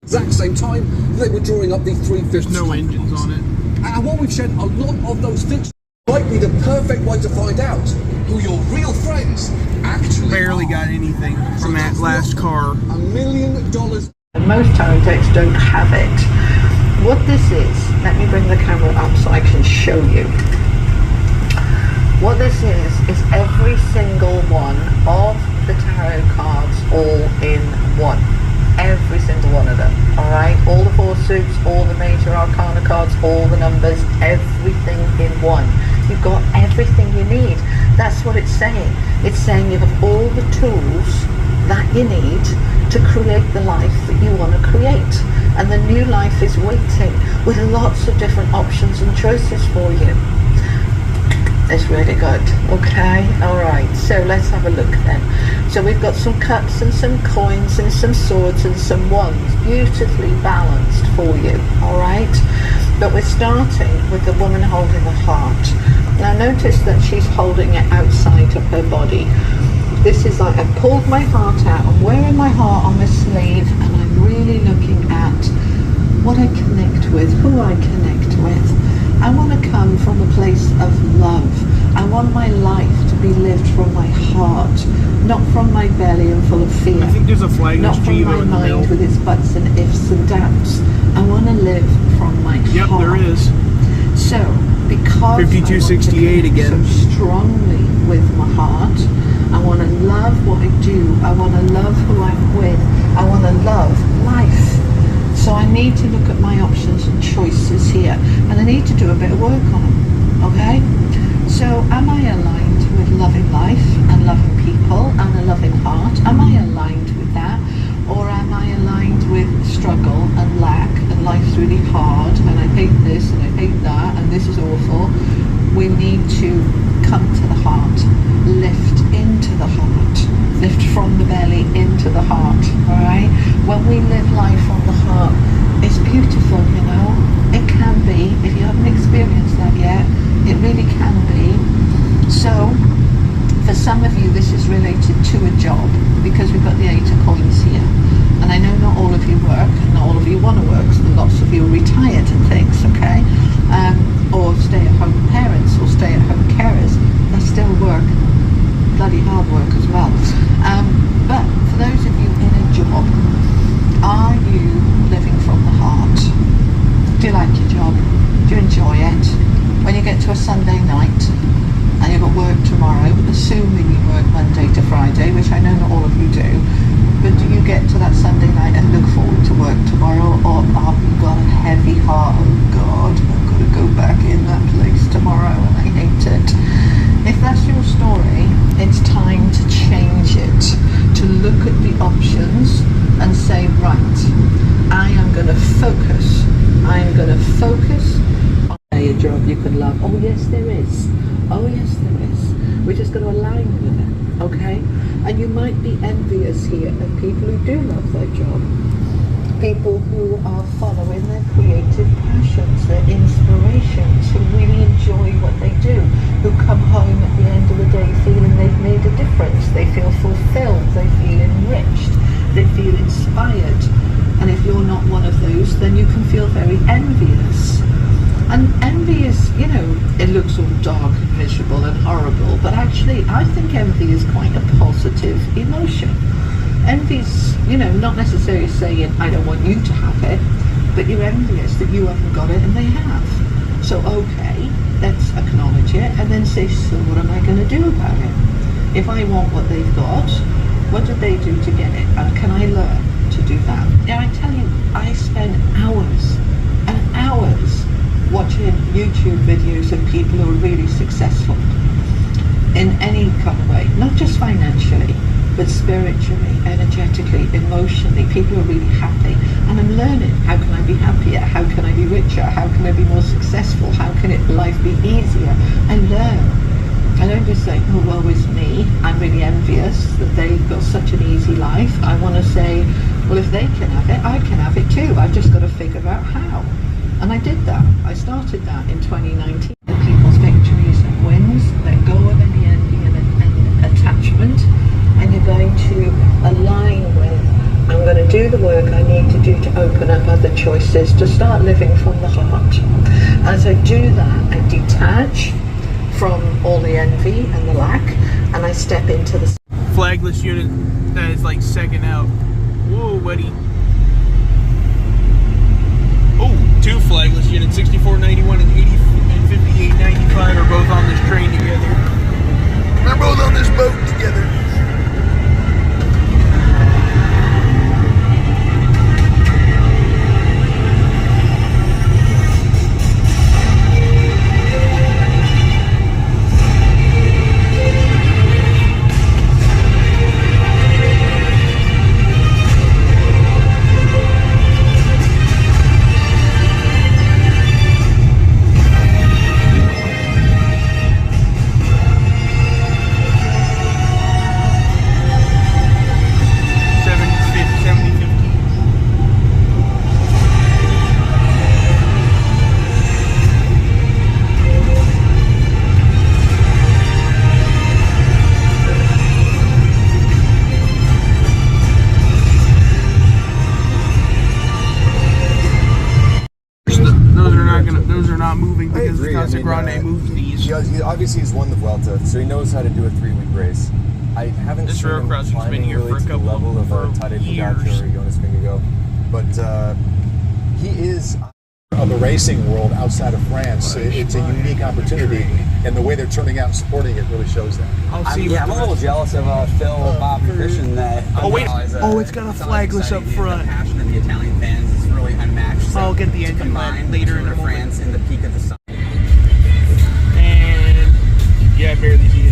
Exact same time they were drawing up the 3/5. There's no engines on it. And while we've shed a lot of those fixtures, might be the perfect way to find out who your real friends actually Barely are. got anything from that last car. $1 million. Most time decks don't have it. What this is, let me bring the camera up so I can show you. What this is every single one of the tarot cards all in one. Every single one of them, alright? All the four suits, all the major arcana cards, all the numbers, everything in one. You've got everything you need. That's what it's saying. It's saying you have all the tools that you need to create the life that you want to create. And the new life is waiting with lots of different options and choices for you. It's really good. Okay, alright, so let's have a look then. So we've got some cups and some coins and some swords and some wands, beautifully balanced for you, alright? But we're starting with the woman holding the heart. Now notice that she's holding it outside of her body. This is like I pulled my heart out, I'm wearing my heart on my sleeve, and I'm really looking at what I connect with, who I connect with. I want to come from a place of love. I want my life to be lived from my heart, not from my belly and full of fear. I think there's a flag Not that's from Gila my in the middle. mind with its buts and ifs and doubts. I want to live from my Yep, heart. there is. So, because 5268 I want to again. connect so strongly with my heart, I want to love what I do. I want to love who I'm with. I want to love life. So I need to look at my options and choices here, and I need to do a bit of work on them, okay? So am I aligned with loving life and loving people and a loving heart? Am I aligned with that? Or am I aligned with struggle and lack and life's really hard and I hate this and I hate that and this is awful? We need to come to the heart, lift into the heart, lift from the belly into the heart, alright? When we live life from the heart, it's beautiful, you know? It can be, if you haven't experienced that yet, it really can be. So, for some of you this is related to a job, because we've got the 8 of coins here. And I know not all of you work, and not all of you want to work, so lots of you are retired and things, okay? Or stay-at-home parents, or stay-at-home carers. That's still work, bloody hard work as well. But for those of you in a job, are you living from the heart? Do you like your job? Do you enjoy it? When you get to a Sunday night and you've got work tomorrow, assuming you work Monday to Friday, which I know not all of you do, but do you get to that Sunday night and look forward to work tomorrow, or have you got a heavy heart? Oh God, I've got to go back in that place tomorrow and I hate it. If that's your story, it's time to change it, to look at the options and say, right, I am going to focus. I am going to focus on a job you can love. Oh yes, there is. Oh yes, there is. We're just going to align with it, okay? And you might be envious here of people who do love their job. People who are following their creative passions, their inspirations, who really enjoy what they do, who come home at the end of the day feeling they've made a difference, they feel fulfilled, they feel enriched, they feel inspired. And if you're not one of those, then you can feel very envious. And envy is, you know, it looks all dark and miserable and horrible, but actually I think envy is quite a positive emotion. Envy's, you know, not necessarily saying I don't want you to have it, but you're envious that you haven't got it and they have. So okay, let's acknowledge it and then say, so what am I going to do about it? If I want what they've got, what did they do to get it? And can I learn to do that? Now I tell you, I spend hours and hours watching YouTube videos of people who are really successful. in any kind of way, not just financially, but spiritually, energetically, emotionally. People are really happy, and I'm learning, how can I be happier, how can I be richer, how can I be more successful, how can life be easier? I learn. I don't just say, oh, woe is me. I'm really envious that they've got such an easy life. I want to say, well, if they can have it, I can have it too. I've just got to figure out how. And I did that. I started that in 2019. The people's victories and wins, let go of any envy and attachment, and you're going to align with, I'm going to do the work I need to do to open up other choices, to start living from the heart. As I do that, I detach from all the envy and the lack, and I step into the Flagless unit that is like second out. Whoa, buddy. Oh, two flagless units, 6491 and 5895 are both on this train together. They're both on this boat together. Those are not moving because the Casa Grande moves these. He obviously he's won the Vuelta, so he knows how to do a 3-week race. I haven't This seen him railcross has been here really for a to the couple level of Tadej years. Pogacar or Jonas Vingegaard, but he is of the racing world outside of France. It's a unique opportunity, and the way they're turning out and supporting it really shows that. I'm a little jealous of Phil, Bob, and Christian that. Oh wait! Oh, it's got a flagless up front. The passion of the Italian fans is really unmatched. I'll get the engine light later in the France in the peak of the sun. And yeah, I barely see